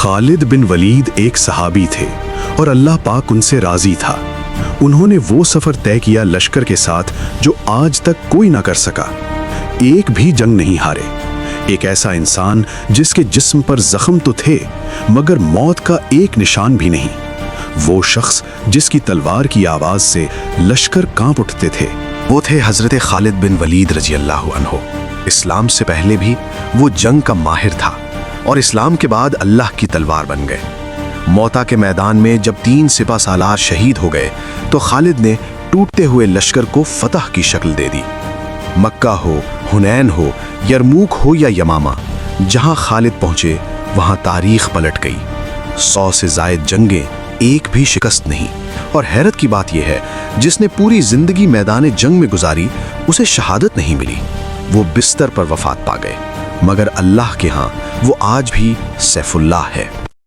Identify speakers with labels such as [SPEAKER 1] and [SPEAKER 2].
[SPEAKER 1] خالد بن ولید ایک صحابی تھے اور اللہ پاک ان سے راضی تھا۔ انہوں نے وہ سفر طے کیا لشکر کے ساتھ جو آج تک کوئی نہ کر سکا۔ ایک بھی جنگ نہیں ہارے۔ ایک ایسا انسان جس کے جسم پر زخم تو تھے مگر موت کا ایک نشان بھی نہیں۔ وہ شخص جس کی تلوار کی آواز سے لشکر کانپ اٹھتے تھے، وہ تھے حضرت خالد بن ولید رضی اللہ عنہ۔ اسلام سے پہلے بھی وہ جنگ کا ماہر تھا اور اسلام کے بعد اللہ کی تلوار بن گئے۔ موتا کے میدان میں جب 3 سپہ سالار شہید ہو گئے تو خالد نے ٹوٹتے ہوئے لشکر کو فتح کی شکل دے دی۔ مکہ ہو، حنین ہو، یرموک ہو یا یمامہ، جہاں خالد پہنچے وہاں تاریخ پلٹ گئی۔ 100 سے زائد جنگیں، ایک بھی شکست نہیں۔ اور حیرت کی بات یہ ہے جس نے پوری زندگی میدان جنگ میں گزاری اسے شہادت نہیں ملی۔ وہ بستر پر وفات پا گئے مگر اللہ کے ہاں وہ آج بھی سیف اللہ ہے۔